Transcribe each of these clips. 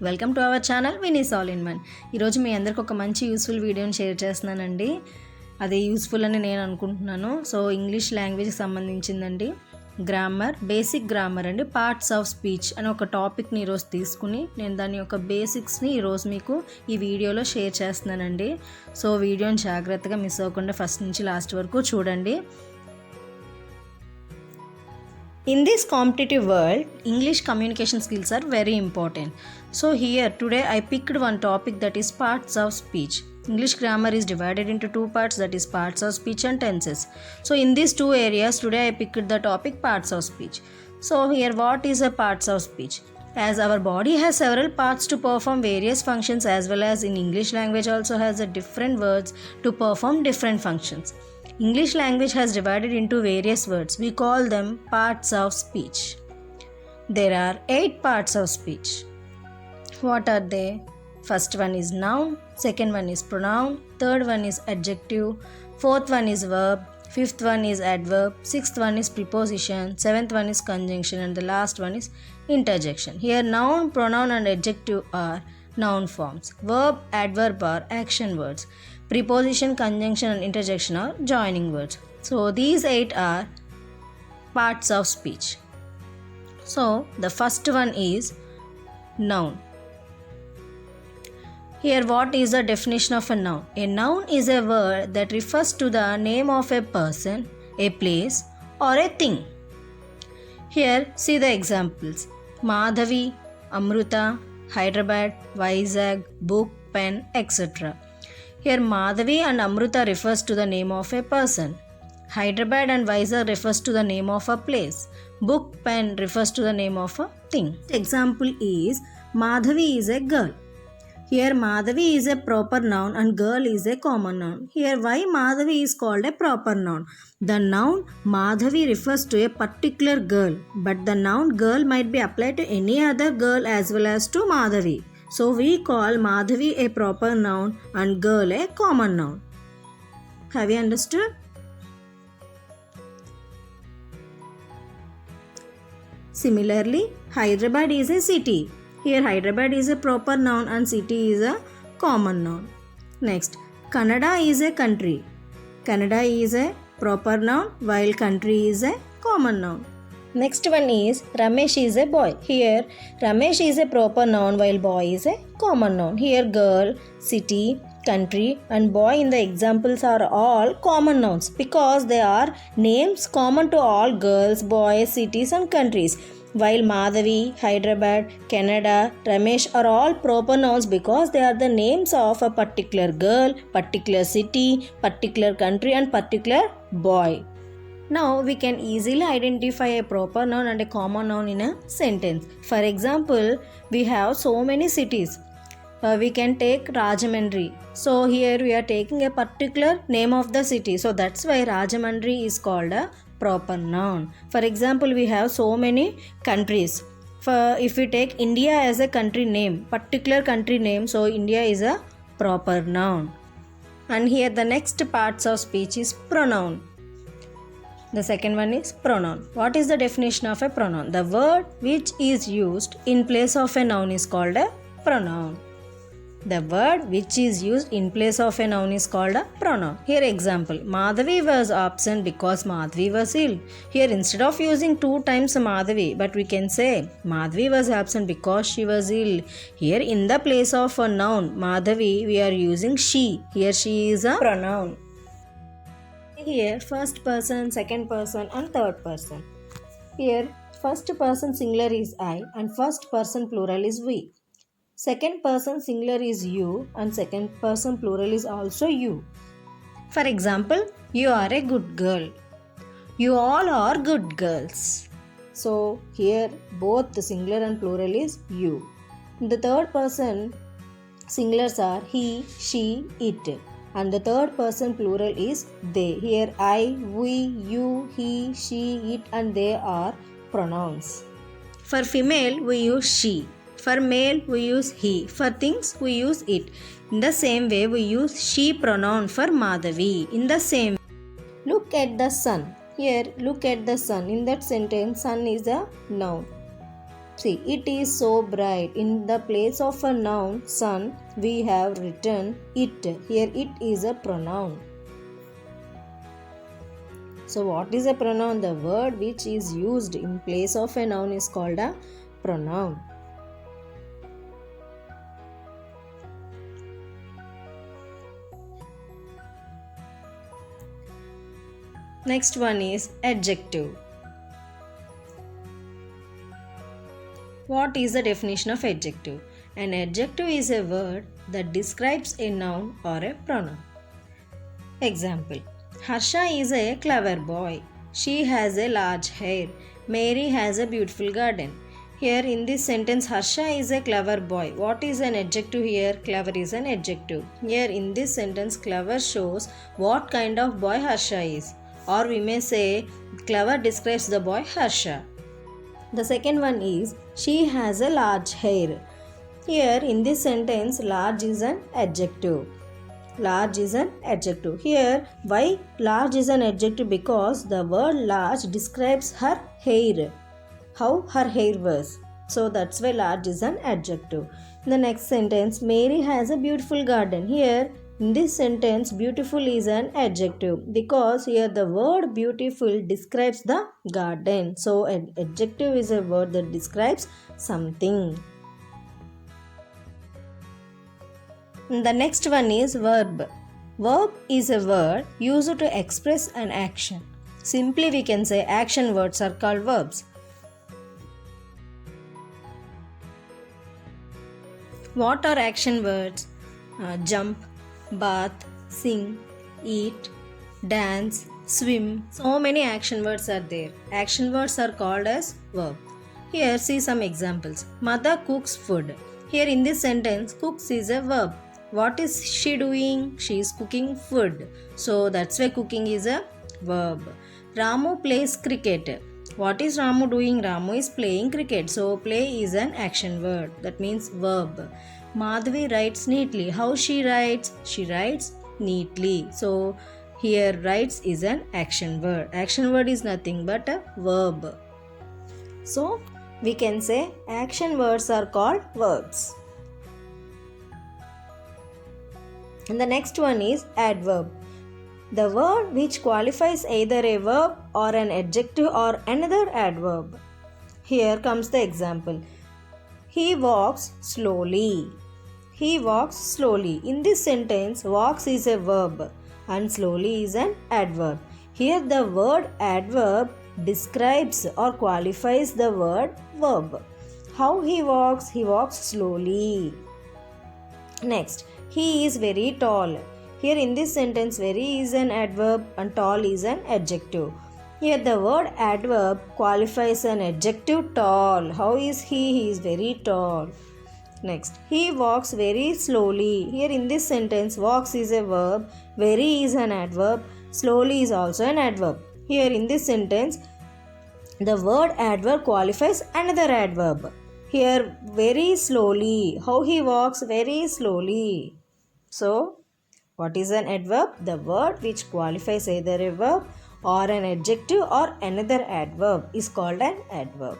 Welcome to our channel Vini's all in one. ఈరోజు మీ అందరికి ఒక మంచి యూస్ఫుల్ వీడియోని షేర్ చేస్తున్నానండి. అది యూస్ఫుల్ అని నేను అనుకుంటున్నాను. సో ఇంగ్లీష్ లాంగ్వేజ్కి సంబంధించిందండి. గ్రామర్, బేసిక్ గ్రామర్ అండి, పార్ట్స్ ఆఫ్ స్పీచ్ అని ఒక టాపిక్ని ఈరోజు తీసుకుని నేను దాని యొక్క బేసిక్స్ని ఈరోజు మీకు ఈ వీడియోలో షేర్ చేస్తున్నానండి. సో వీడియోని జాగ్రత్తగా మిస్ అవ్వకుండా ఫస్ట్ నుంచి లాస్ట్ వరకు చూడండి. In this competitive world, English communication skills are very important. So here today I picked one topic, that is parts of speech. English grammar is divided into two parts, that is parts of speech and tenses. So in these two areas today I picked the topic parts of speech. So here what is a parts of speech? As our body has several parts to perform various functions, as well as in English language also has a different words to perform different functions. English language has divided into various words. We call them parts of speech. There are 8 parts of speech. What are they? First one is noun, second one is pronoun, third one is adjective, fourth one is verb, fifth one is adverb, sixth one is preposition, seventh one is conjunction, and the last one is interjection. Here noun, pronoun and adjective are noun forms. Verb, adverb are action words. Preposition, conjunction and interjection are joining words. So these 8 are parts of speech. So the first one is noun. Here what is the definition of a noun? A noun is a word that refers to the name of a person, a place or a thing. Here see the examples: Madhavi, Amruta, Hyderabad, Vizag, book, pen, etc. Here Madhavi and Amruta refers to the name of a person. Hyderabad and Vizag refers to the name of a place. Book, pen refers to the name of a thing. Example is Madhavi is a girl. Here Madhavi is a proper noun and girl is a common noun. Here why Madhavi is called a proper noun? The noun Madhavi refers to a particular girl, but the noun girl might be applied to any other girl as well as to Madhavi. So we call Madhavi a proper noun and girl a common noun. Have you understood? Similarly, Hyderabad is a city. Here Hyderabad is a proper noun and city is a common noun. Next, Canada is a country. Canada is a proper noun while country is a common noun. Next one is Ramesh is a boy. Here Ramesh is a proper noun while boy is a common noun. Here girl, city, country and boy in the examples are all common nouns because they are names common to all girls, boys, cities and countries. While Madhavi, Hyderabad, Canada, Ramesh are all proper nouns because they are the names of a particular girl, particular city, particular country and particular boy. Now we can easily identify a proper noun and a common noun in a sentence. For example, we have so many cities. We can take Rajahmundry. So here we are taking a particular name of the city. So that's why Rajahmundry is called a proper noun. For example, we have so many countries. If we take India as a country name, particular country name, so India is a proper noun. And here the next parts of speech is pronoun. The second one is pronoun. What is the definition of a pronoun? The word which is used in place of a noun is called a pronoun. The word which is used in place of a noun is called a pronoun. Here example, Madhavi was absent because Madhavi was ill. Here instead of using 2 times Madhavi, but we can say Madhavi was absent because she was ill. Here in the place of a noun Madhavi we are using she. Here she is a pronoun. Here first person, second person and third person. Here first person singular is I and first person plural is we. Second person singular is you and second person plural is also you. For example, you are a good girl. You all are good girls. So here both the singular and plural is you. The third person singulars are he, she, it. And the third person plural is they. Here I, we, you, he, she, it and they are pronouns. For female we use she. For male we use he. For things we use it. In the same way we use she pronoun for Madhavi. In the same way, look at the sun. Here look at the sun. In that sentence sun is a noun. See, it is so bright. In the place of a noun, sun, we have written it. Here, it is a pronoun. So, what is a pronoun? The word which is used in place of a noun is called a pronoun. Next one is adjective. What is the definition of adjective? An adjective is a word that describes a noun or a pronoun. Example: Harsha is a clever boy. She has a large hair. Mary has a beautiful garden. Here in this sentence, Harsha is a clever boy. What is an adjective here? Clever is an adjective. Here in this sentence, clever shows what kind of boy Harsha is. Or we may say, clever describes the boy Harsha. The second one is, she has a large hair. Here in this sentence, large is an adjective. Large is an adjective. Here, why large is an adjective? Because the word large describes her hair. How her hair was. So that's why large is an adjective. In the next sentence, Mary has a beautiful garden. Here, in this sentence, beautiful is an adjective because here the word beautiful describes the garden. So, an adjective is a word that describes something. The next one is verb. Verb is a word used to express an action. Simply, we can say action words are called verbs. What are action words? Jump, bath, sing, eat, dance, swim. So many action words are there. Action words are called as verb. Here see some examples. Mother cooks food. Here in this sentence, cooks is a verb. What is she doing? She is cooking food. So that's why cooking is a verb. Ramu plays cricket. What is Ramu doing? Ramu is playing cricket. So play is an action word. That means verb. Madhavi writes neatly. How she writes? She writes neatly. So here writes is an action word. Action word is nothing but a verb. So we can say action words are called verbs. And the next one is adverb. The word which qualifies either a verb or an adjective or another adverb. Here comes the example. He walks slowly. He walks slowly. In this sentence, walks is a verb and slowly is an adverb. Here the word adverb describes or qualifies the word verb. How he walks? He walks slowly. Next, he is very tall. Here in this sentence, very is an adverb and tall is an adjective. Here the word adverb qualifies an adjective tall. How is he? He is very tall. Next, he walks very slowly. Here in this sentence, walks is a verb, very is an adverb, slowly is also an adverb. Here in this sentence, the word adverb qualifies another adverb. Here, very slowly. How he walks? Very slowly. So, what is an adverb? The word which qualifies either a verb or an adjective or another adverb is called an adverb.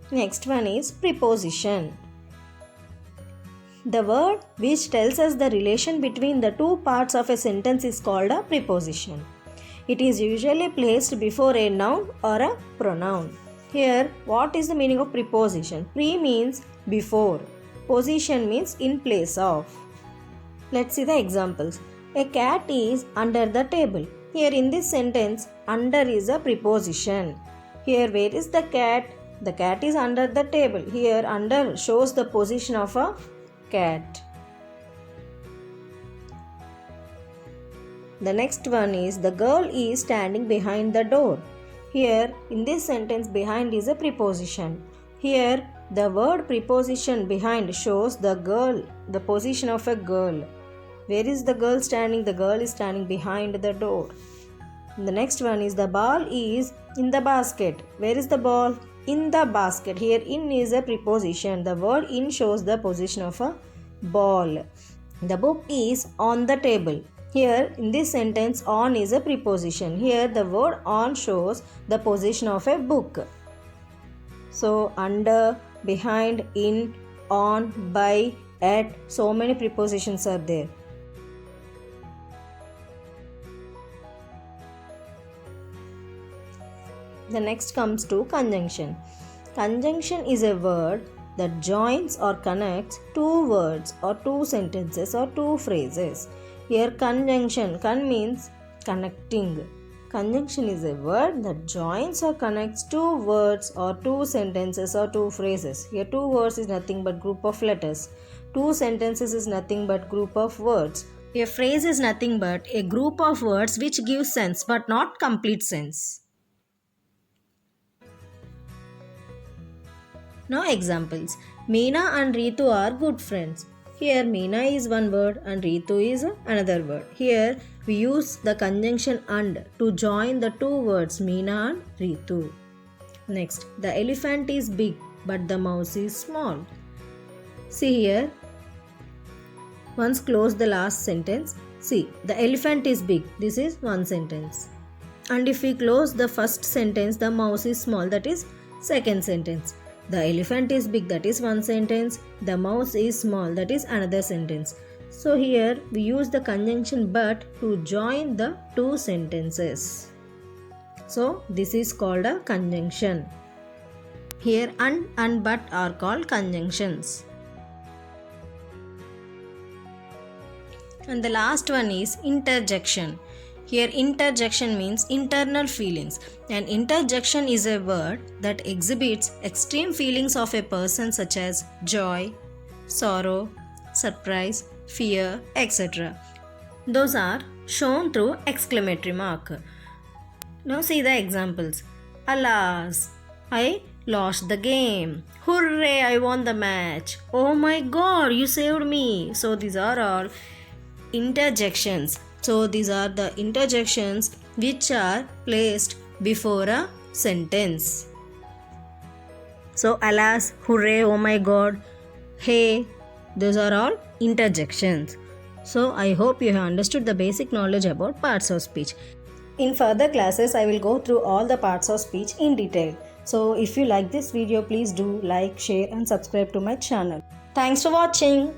Next one is preposition. The word which tells us the relation between the two parts of a sentence is called a preposition. It is usually placed before a noun or a pronoun. Here, what is the meaning of preposition? Pre means before. Position means in place of. Let's see the examples. A cat is under the table. Here in this sentence, under is a preposition. Here, where is the cat? The cat is under the table. Here, under shows the position of a cat. The next one is the girl is standing behind the door. Here, in this sentence, behind is a preposition. Here, the word preposition behind shows the girl, the position of a girl. Where is the girl standing? The girl is standing behind the door. The next one is the ball is in the basket. Where is the ball? In the basket. Here, in is a preposition. The word in shows the position of a ball. The book is on the table. Here in this sentence, on is a preposition. Here the word on shows the position of a book. So under, behind, in, on, by, at, so many prepositions are there. The next comes to conjunction. Conjunction is a word that joins or connects two words or two sentences or two phrases. Here conjunction, con means connecting. Conjunction is a word that joins or connects two words or two sentences or two phrases. Here two words is nothing but group of letters. Two sentences is nothing but group of words. A phrase is nothing but a group of words which give sense but not complete sense. Now examples. Meena and Ritu are good friends. Here Meena is one word and Ritu is another word. Here we use the conjunction and to join the two words Meena and Ritu. Next, the elephant is big but the mouse is small. See here. Once close the last sentence. See, the elephant is big. This is one sentence. And if we close the first sentence, the mouse is small. That is second sentence. The elephant is big, that is one sentence. The mouse is small, that is another sentence. So here we use the conjunction but to join the two sentences. So this is called a conjunction. Here and but are called conjunctions. And the last one is interjection. Here interjection means internal feelings. An interjection is a word that exhibits extreme feelings of a person such as joy, sorrow, surprise, fear, etc. Those are shown through exclamatory mark. Now see the examples. Alas, I lost the game. Hooray, I won the match. Oh my god, you saved me. So these are all interjections. So these are the interjections which are placed before a sentence. So alas, hooray, oh my god, hey, those are all interjections. So I hope you have understood the basic knowledge about parts of speech. In further classes, I will go through all the parts of speech in detail. So if you like this video, please do like, share and subscribe to my channel. Thanks for watching.